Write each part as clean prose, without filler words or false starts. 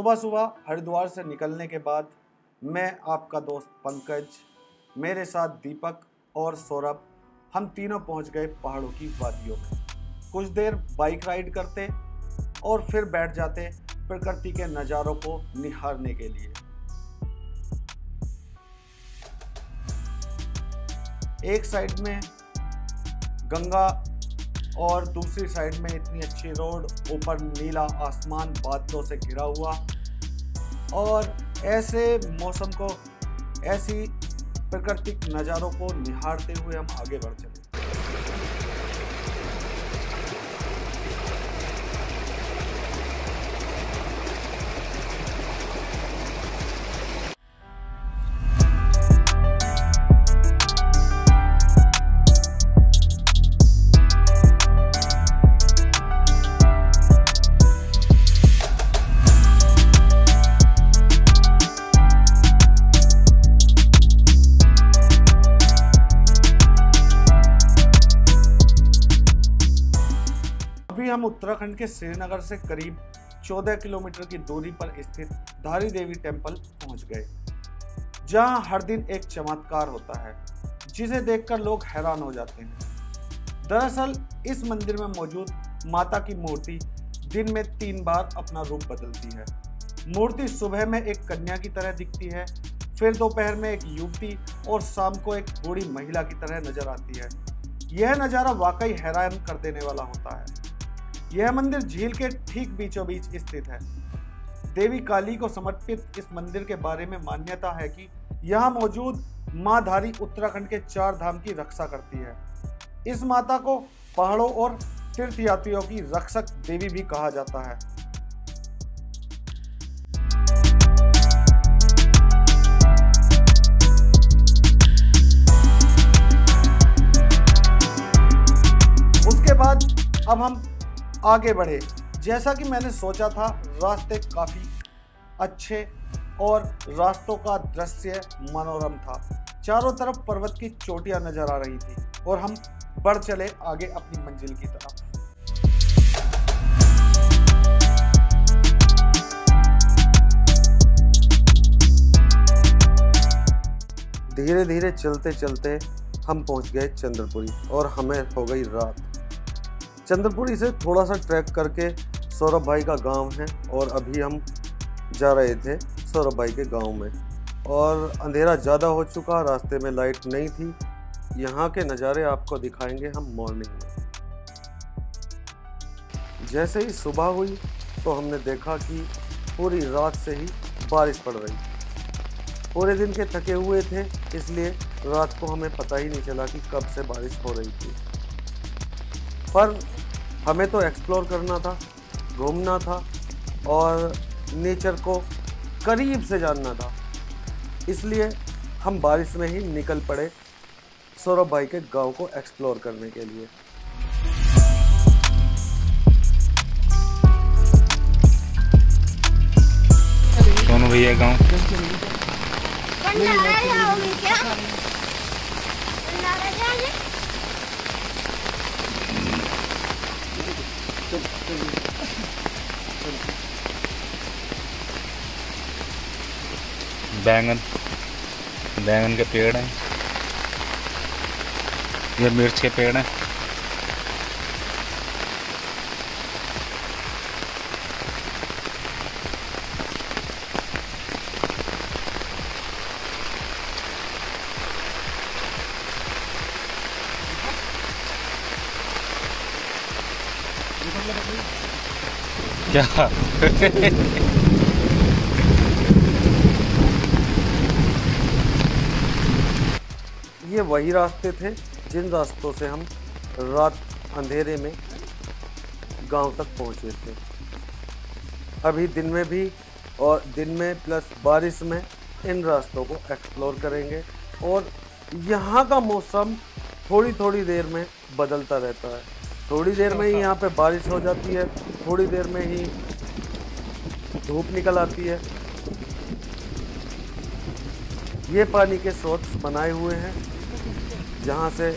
सुबह सुबह हरिद्वार से निकलने के बाद मैं आपका दोस्त पंकज, मेरे साथ दीपक और सौरभ, हम तीनों पहुंच गए पहाड़ों की वादियों में। कुछ देर बाइक राइड करते और फिर बैठ जाते प्रकृति के नज़ारों को निहारने के लिए। एक साइड में गंगा और दूसरी साइड में इतनी अच्छी रोड, ऊपर नीला आसमान बादलों से घिरा हुआ, और ऐसे मौसम को, ऐसी प्राकृतिक नज़ारों को निहारते हुए हम आगे बढ़ चले। अभी हम उत्तराखंड के श्रीनगर से करीब 14 किलोमीटर की दूरी पर स्थित धारी देवी टेम्पल पहुंच गए, जहां हर दिन एक चमत्कार होता है जिसे देखकर लोग हैरान हो जाते हैं। दरअसल इस मंदिर में मौजूद माता की मूर्ति दिन में 3 बार अपना रूप बदलती है। मूर्ति सुबह में एक कन्या की तरह दिखती है, फिर दोपहर में एक युवती और शाम को एक बूढ़ी महिला की तरह नजर आती है। यह नज़ारा वाकई हैरान कर देने वाला होता है। यह मंदिर झील के ठीक बीचों बीच स्थित है। देवी काली को समर्पित इस मंदिर के बारे में मान्यता है कि यहाँ मौजूद मां धारी उत्तराखंड के 4 धाम की रक्षा करती है। इस माता को पहाड़ों और तीर्थयात्रियों की रक्षक देवी भी कहा जाता है। उसके बाद अब हम आगे बढ़े। जैसा कि मैंने सोचा था, रास्ते काफ़ी अच्छे और रास्तों का दृश्य मनोरम था। चारों तरफ पर्वत की चोटियां नजर आ रही थी और हम बढ़ चले आगे अपनी मंजिल की तरफ। धीरे धीरे चलते चलते हम पहुंच गए चंद्रपुरी और हमें हो गई रात। चंद्रपुरी से थोड़ा सा ट्रैक करके सौरभ भाई का गांव है और अभी हम जा रहे थे सौरभ भाई के गांव में, और अंधेरा ज़्यादा हो चुका, रास्ते में लाइट नहीं थी। यहाँ के नज़ारे आपको दिखाएंगे हम मॉर्निंग में। जैसे ही सुबह हुई तो हमने देखा कि पूरी रात से ही बारिश पड़ रही। पूरे दिन के थके हुए थे, इसलिए रात को हमें पता ही नहीं चला कि कब से बारिश हो रही थी। पर हमें तो एक्सप्लोर करना था, घूमना था और नेचर को करीब से जानना था, इसलिए हम बारिश में ही निकल पड़े सौरभ भाई के गांव को एक्सप्लोर करने के लिए। दोनों भैया गांव बैंगन के पेड़ हैं, ये मिर्च के पेड़ हैं। क्या ये वही रास्ते थे जिन रास्तों से हम रात अंधेरे में गांव तक पहुंचे थे। अभी दिन में भी और दिन में प्लस बारिश में इन रास्तों को एक्सप्लोर करेंगे, और यहाँ का मौसम थोड़ी थोड़ी देर में बदलता रहता है। थोड़ी देर में ही यहाँ पे बारिश हो जाती है, थोड़ी देर में ही धूप निकल आती है। ये पानी के सोर्स बनाए हुए हैं जहाँ से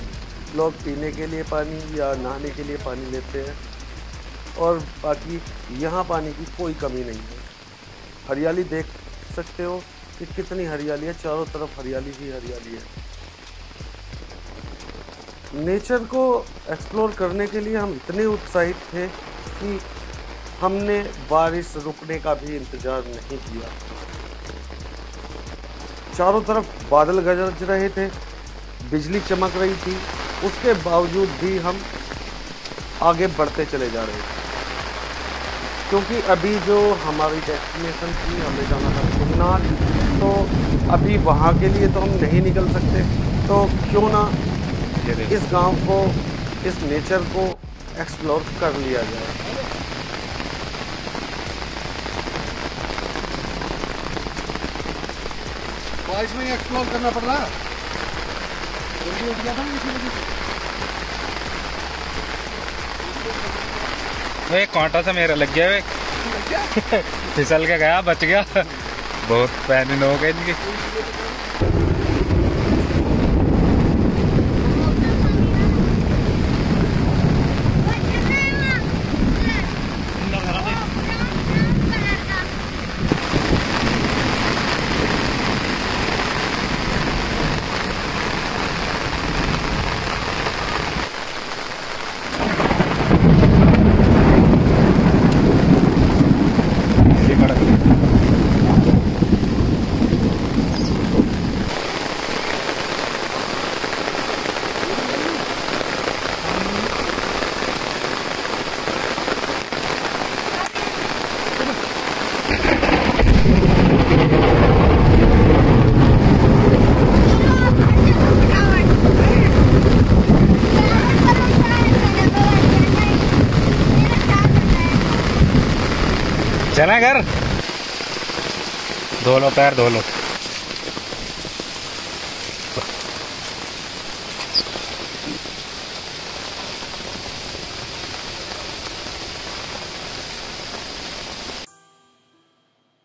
लोग पीने के लिए पानी या नहाने के लिए पानी लेते हैं, और बाकी यहाँ पानी की कोई कमी नहीं है। हरियाली देख सकते हो कि कितनी हरियाली है, चारों तरफ हरियाली ही हरियाली है। नेचर को एक्सप्लोर करने के लिए हम इतने उत्साहित थे कि हमने बारिश रुकने का भी इंतज़ार नहीं किया। चारों तरफ बादल गरज रहे थे, बिजली चमक रही थी, उसके बावजूद भी हम आगे बढ़ते चले जा रहे थे, क्योंकि अभी जो हमारी डेस्टिनेशन थी, हमें जाना था तुंगनाथ, तो अभी वहाँ के लिए तो हम नहीं निकल सकते, तो क्यों ना इस गांव को, इस नेचर को एक्सप्लोर कर लिया जाए। बारिश में एक्सप्लोर करना पड़ रहा, जल्दी उठ गया था इसी वजह से। एक कांटा सा मेरा लग गया, फिसल के गया, बच गया। बहुत पैनिन हो गए इनकी। चला घर, धो लो पैर, धो लो।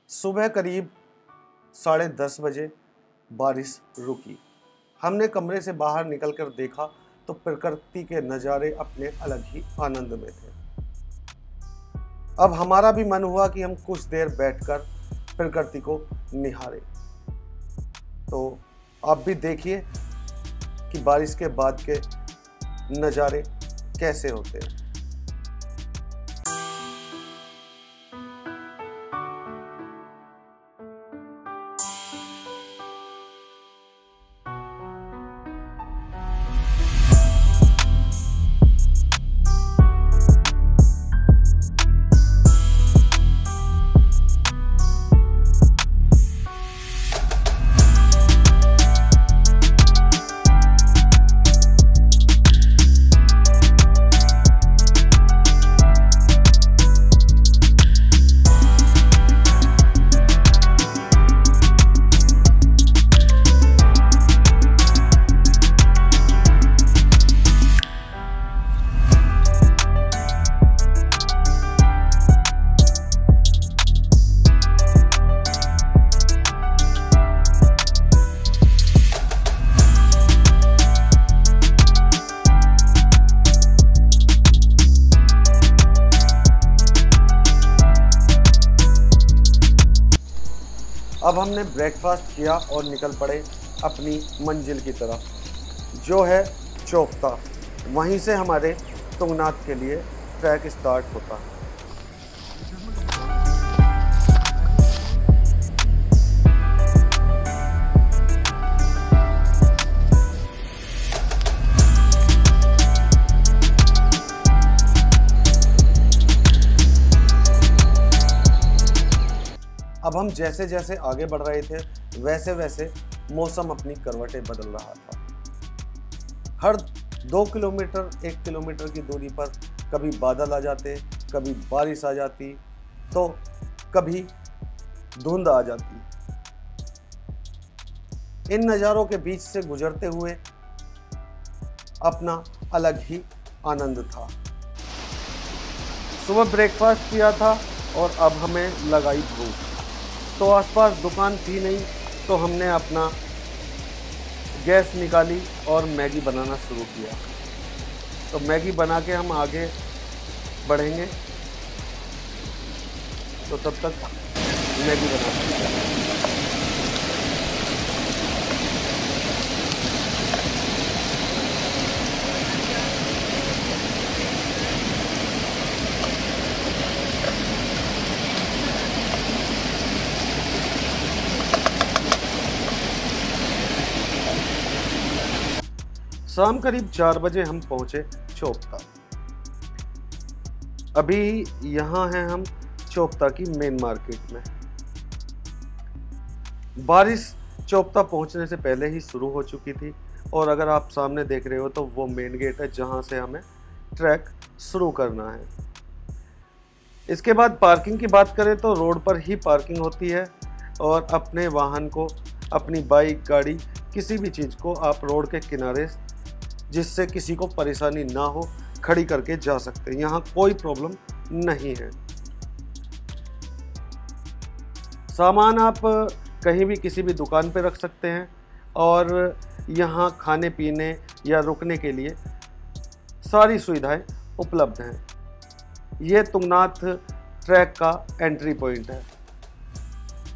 सुबह करीब 10:30 बजे बारिश रुकी। हमने कमरे से बाहर निकलकर देखा तो प्रकृति के नज़ारे अपने अलग ही आनंद में थे। अब हमारा भी मन हुआ कि हम कुछ देर बैठकर प्रकृति को निहारें। तो आप भी देखिए कि बारिश के बाद के नज़ारे कैसे होते हैं। अब हमने ब्रेकफास्ट किया और निकल पड़े अपनी मंजिल की तरफ, जो है चोपता। वहीं से हमारे तुंगनाथ के लिए ट्रैक स्टार्ट होता है। अब हम जैसे जैसे आगे बढ़ रहे थे वैसे वैसे मौसम अपनी करवटें बदल रहा था। हर 2 किलोमीटर 1 किलोमीटर की दूरी पर कभी बादल आ जाते, कभी बारिश आ जाती, तो कभी धुंध आ जाती। इन नज़ारों के बीच से गुजरते हुए अपना अलग ही आनंद था। सुबह ब्रेकफास्ट किया था और अब हमें लगाई भूख। तो आसपास दुकान थी नहीं, तो हमने अपना गैस निकाली और मैगी बनाना शुरू किया। तो मैगी बना के हम आगे बढ़ेंगे। तो तब तक मैगी बना सकते हैं। शाम करीब 4 बजे हम पहुंचे चोपता। अभी यहाँ हैं हम चोपता की मेन मार्केट में। बारिश चोपता पहुंचने से पहले ही शुरू हो चुकी थी और अगर आप सामने देख रहे हो तो वो मेन गेट है जहां से हमें ट्रैक शुरू करना है। इसके बाद पार्किंग की बात करें तो रोड पर ही पार्किंग होती है और अपने वाहन को, अपनी बाइक, गाड़ी, किसी भी चीज़ को आप रोड के किनारे, जिससे किसी को परेशानी ना हो, खड़ी करके जा सकते हैं। यहाँ कोई प्रॉब्लम नहीं है। सामान आप कहीं भी किसी भी दुकान पे रख सकते हैं और यहाँ खाने पीने या रुकने के लिए सारी सुविधाएं उपलब्ध हैं। ये तुंगनाथ ट्रैक का एंट्री पॉइंट है।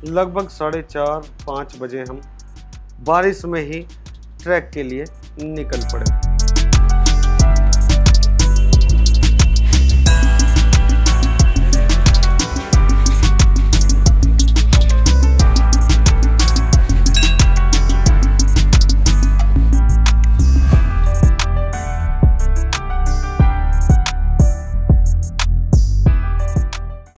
लगभग 4:30-5 बजे हम बारिश में ही ट्रैक के लिए निकल पड़े।